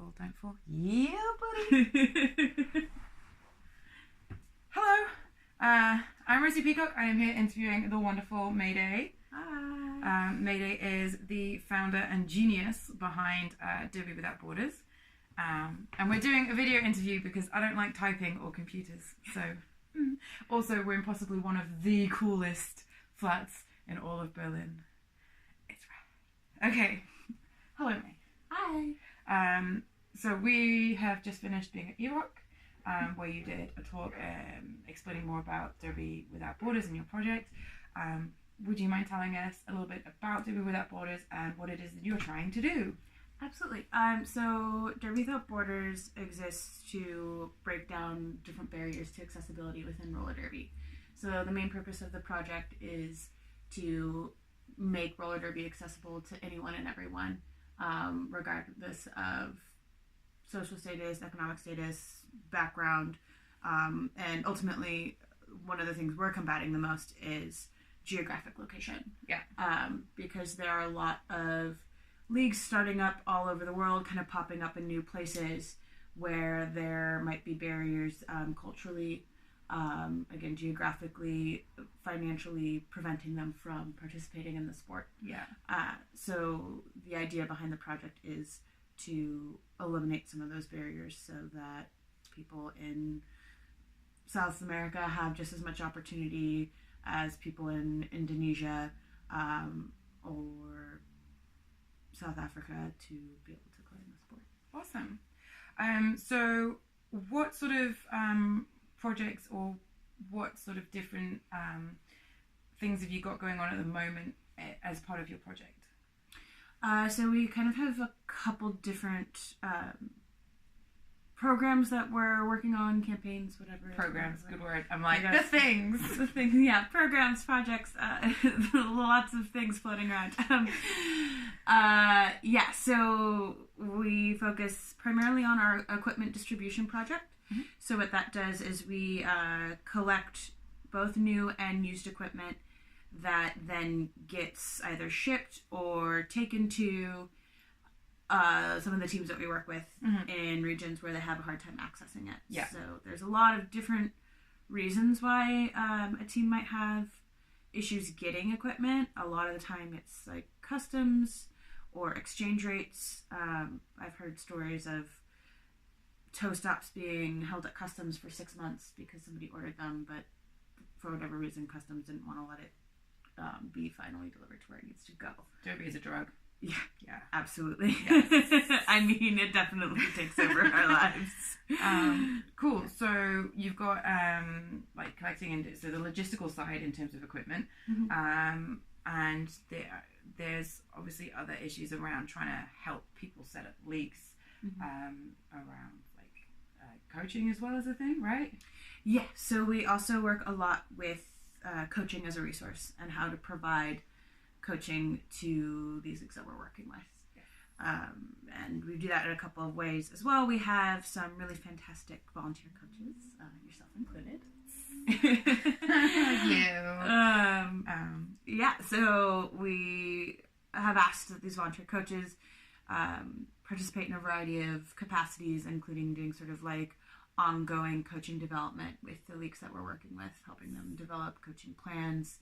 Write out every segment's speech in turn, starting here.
fall, don't fall. Yeah, buddy. Hello, I'm Rosie Peacock. I am here interviewing the wonderful Mayday. Hi. Mayday is the founder and genius behind Derby Without Borders. And we're doing a video interview because I don't like typing or computers. So, also, we're in possibly one of the coolest flats in all of Berlin. It's rad. Okay. Hello, May. Hi. So we have just finished being at EROC, where you did a talk explaining more about Derby Without Borders and your project. Would you mind telling us a little bit about Derby Without Borders and what it is that you're trying to do? Absolutely. So Derby Without Borders exists to break down different barriers to accessibility within roller derby. So the main purpose of the project is to make roller derby accessible to anyone and everyone, regardless of social status, economic status, background, and ultimately one of the things we're combating the most is geographic location. Yeah. Because there are a lot of leagues starting up all over the world, kind of popping up in new places where there might be barriers culturally, again, geographically, financially, preventing them from participating in the sport. Yeah. So the idea behind the project is to eliminate some of those barriers so that people in South America have just as much opportunity as people in Indonesia or South Africa to be able to play in the sport. Awesome. So what sort of projects or what sort of different things have you got going on at the moment as part of your project? So we kind of have a couple different programs that we're working on, campaigns, whatever. Programs, good word. I'm like, the things. The things, yeah, programs, projects, lots of things floating around. Yeah, so we focus primarily on our equipment distribution project. Mm-hmm. So what that does is we collect both new and used equipment that then gets either shipped or taken to some of the teams that we work with in regions where they have a hard time accessing it. Yeah. So there's a lot of different reasons why a team might have issues getting equipment. A lot of the time it's like customs or exchange rates. I've heard stories of toe stops being held at customs for 6 months because somebody ordered them, but for whatever reason customs didn't want to let it be finally delivered to where it needs to go. Derby is a drug. Yeah, yeah, absolutely. Yes. I mean, it definitely takes over our lives. Cool. So you've got like collecting and so the logistical side in terms of equipment, and there's obviously other issues around trying to help people set up leagues, around like coaching as well as a thing, right? Yeah. So we also work a lot with coaching as a resource and how to provide coaching to these leagues that we're working with. And we do that in a couple of ways as well. We have some really fantastic volunteer coaches, yourself included. Yeah, so we have asked that these volunteer coaches participate in a variety of capacities, including doing sort of like ongoing coaching development with the leagues that we're working with, helping them develop coaching plans,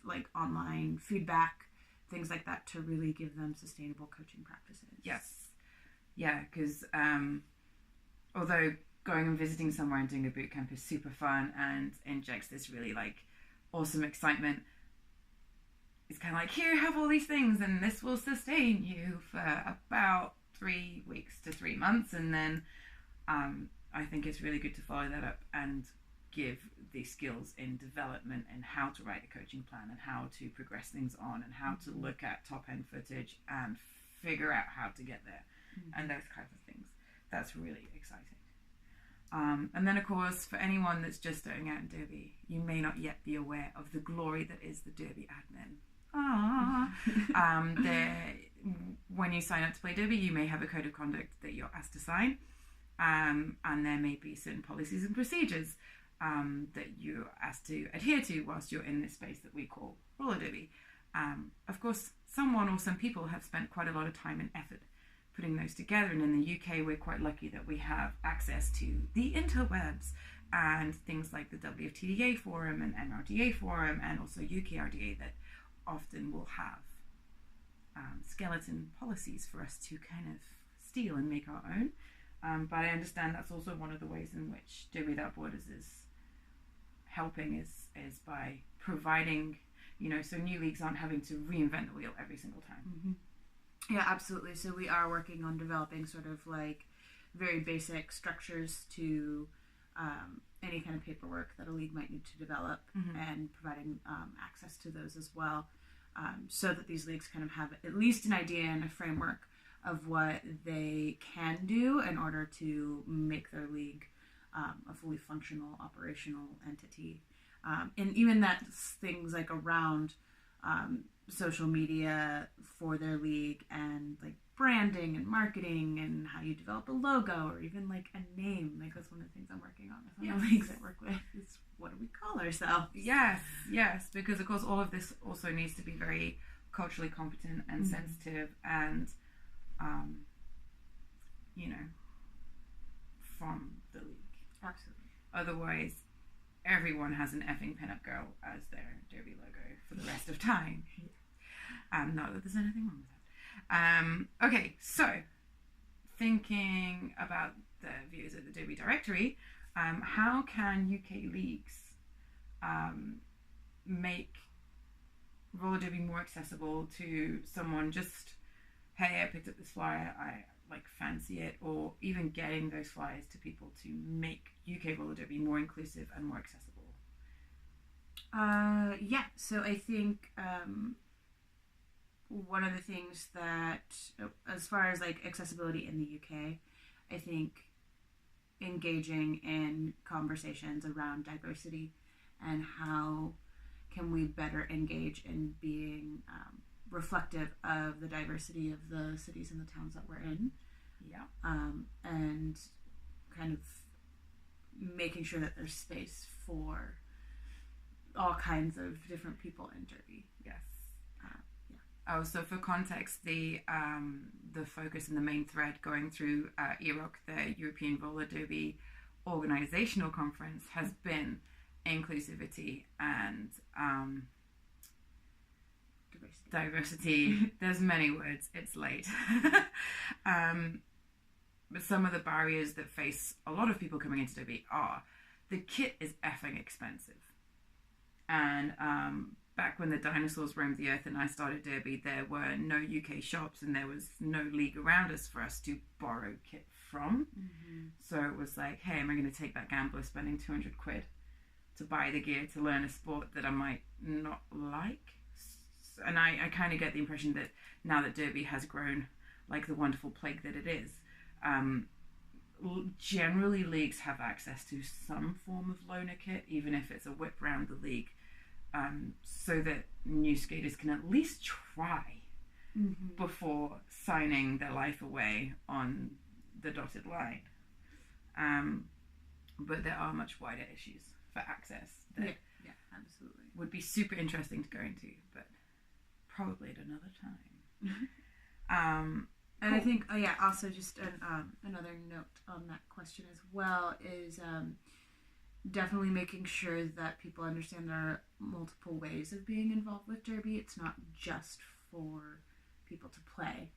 like online feedback, things like that, to really give them sustainable coaching practices. Yes. Yeah, because although going and visiting somewhere and doing a boot camp is super fun and injects this really like awesome excitement, it's kind of like, here, have all these things and this will sustain you for about 3 weeks to 3 months, and then I think it's really good to follow that up and give the skills in development and how to write a coaching plan and how to progress things on and how to look at top end footage and figure out how to get there and those kinds of things. That's really exciting. And then of course, for anyone that's just starting out in Derby, you may not yet be aware of the glory that is the Derby admin. When you sign up to play Derby, you may have a code of conduct that you're asked to sign, and there may be certain policies and procedures that you're asked to adhere to whilst you're in this space that we call roller derby. Of course, someone or some people have spent quite a lot of time and effort putting those together. And in the UK, we're quite lucky that we have access to the interwebs and things like the WFTDA forum and MRDA forum and also UKRDA that often will have skeleton policies for us to kind of steal and make our own. But I understand that's also one of the ways in which Derby Without Borders is helping is by providing, so new leagues aren't having to reinvent the wheel every single time. Mm-hmm. Yeah, absolutely. So we are working on developing sort of like very basic structures to any kind of paperwork that a league might need to develop, and providing access to those as well, so that these leagues kind of have at least an idea and a framework of what they can do in order to make their league a fully functional, operational entity. And even that's things like around social media for their league and like branding and marketing and how you develop a logo or even like a name. Like that's one of the things I'm working on with one of the leagues I work with is what do we call ourselves? Yes, because of course all of this also needs to be very culturally competent and sensitive and from the league. Absolutely. Otherwise, everyone has an effing pinup girl as their Derby logo for the rest of time. Not that there's anything wrong with that. Okay, so thinking about the views of the Derby directory, how can UK leagues make roller derby more accessible to someone just, hey, I picked up this flyer, I fancy it, or even getting those flyers to people to make UK roller derby more inclusive and more accessible? So I think one of the things that, as far as like accessibility in the UK, I think engaging in conversations around diversity and how can we better engage in being reflective of the diversity of the cities and the towns that we're in. And kind of making sure that there's space for all kinds of different people in Derby. Yes. Oh, so for context, the focus and the main thread going through EROC, the European Roller Derby Organisational Conference, has been inclusivity and diversity. There's many words, it's late. But some of the barriers that face a lot of people coming into Derby are the kit is effing expensive. And back when the dinosaurs roamed the earth and I started Derby, there were no UK shops and there was no league around us for us to borrow kit from. So it was like, hey, am I going to take that gamble of spending 200 quid to buy the gear to learn a sport that I might not like? And I kind of get the impression that now that Derby has grown like the wonderful plague that it is, generally leagues have access to some form of loaner kit, even if it's a whip round the league, so that new skaters can at least try before signing their life away on the dotted line. But there are much wider issues for access that absolutely would be super interesting to go into, but probably at another time. And I think, also just another note on that question as well is definitely making sure that people understand there are multiple ways of being involved with Derby. It's not just for people to play.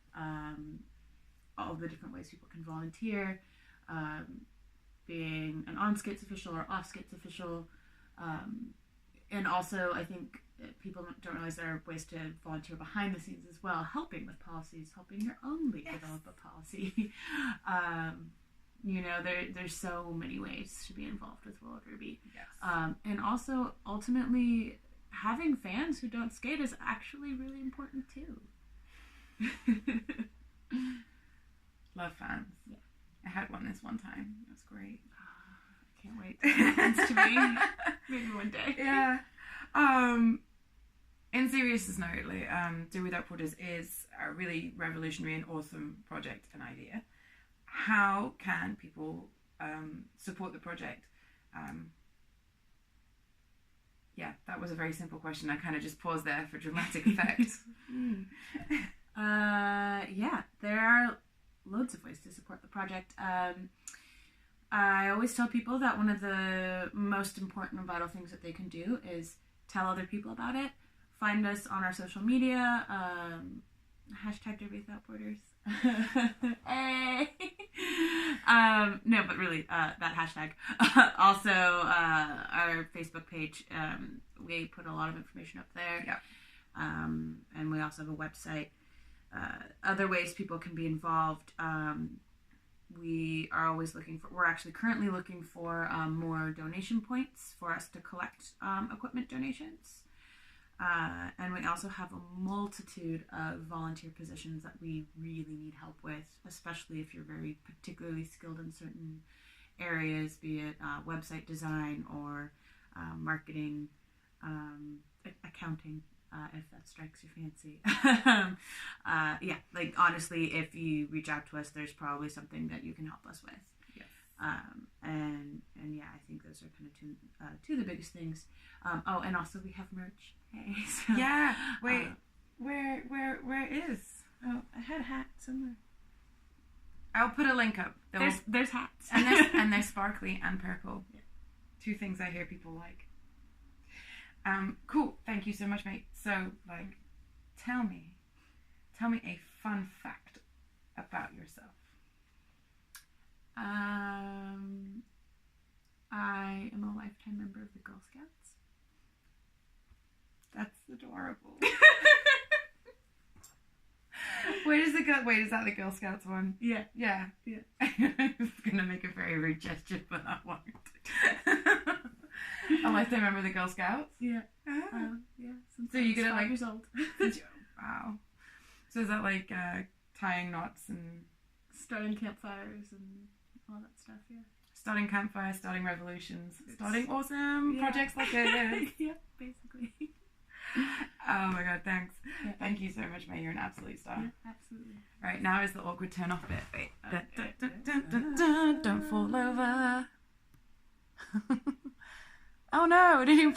All the different ways people can volunteer, being an on-skates official or off-skates official. And also, I think people don't realize there are ways to volunteer behind the scenes as well, helping with policies, helping your own league develop a policy. There's so many ways to be involved with roller derby. And also, ultimately, having fans who don't skate is actually really important too. Love fans. Yeah. I had one this one time. It was great. I can't wait till it happens to me. Maybe one day. Yeah. In seriousness note, Derby Without Borders is a really revolutionary and awesome project and idea. How can people support the project? That was a very simple question. I kind of just paused there for dramatic effect. There are loads of ways to support the project. I always tell people that one of the most important and vital things that they can do is tell other people about it. Find us on our social media, hashtag Derby Without Borders. Hey. No, but really, that hashtag. Also, our Facebook page, we put a lot of information up there. Yeah. And we also have a website. Other ways people can be involved. We are always we're actually currently looking for more donation points for us to collect equipment donations. And we also have a multitude of volunteer positions that we really need help with, especially if you're very particularly skilled in certain areas, be it website design or marketing, accounting, if that strikes your fancy. Yeah, like honestly, if you reach out to us, there's probably something that you can help us with. Yes. And yeah, I think those are kind of two of the biggest things. Oh, and also we have merch. Hey, so, yeah. Wait, where is? Oh, I had a hat somewhere. I'll put a link up. There's hats. and they're sparkly and purple. Yeah. Two things I hear people like. Cool. Thank you so much, mate. So, like, tell me a fun fact about yourself. I am a lifetime member of the Girl Scouts. That's adorable. Wait, is that the Girl Scouts one? Yeah. Yeah. Yeah. I was gonna make a very rude gesture, but I won't. Unless I remember the Girl Scouts? Yeah. Ah. Yeah. Since So you get it 5 like years old. Wow. So is that like tying knots and Starting campfires and all that stuff, yeah. starting campfires, starting revolutions, starting awesome yeah. projects like this? Yeah, basically. Oh my god, thanks. Yeah. Thank you so much, mate. You're an absolute star. Yeah, absolutely. Right, now is the awkward turn off bit. Wait. Okay. Don't fall over. Oh no, I didn't even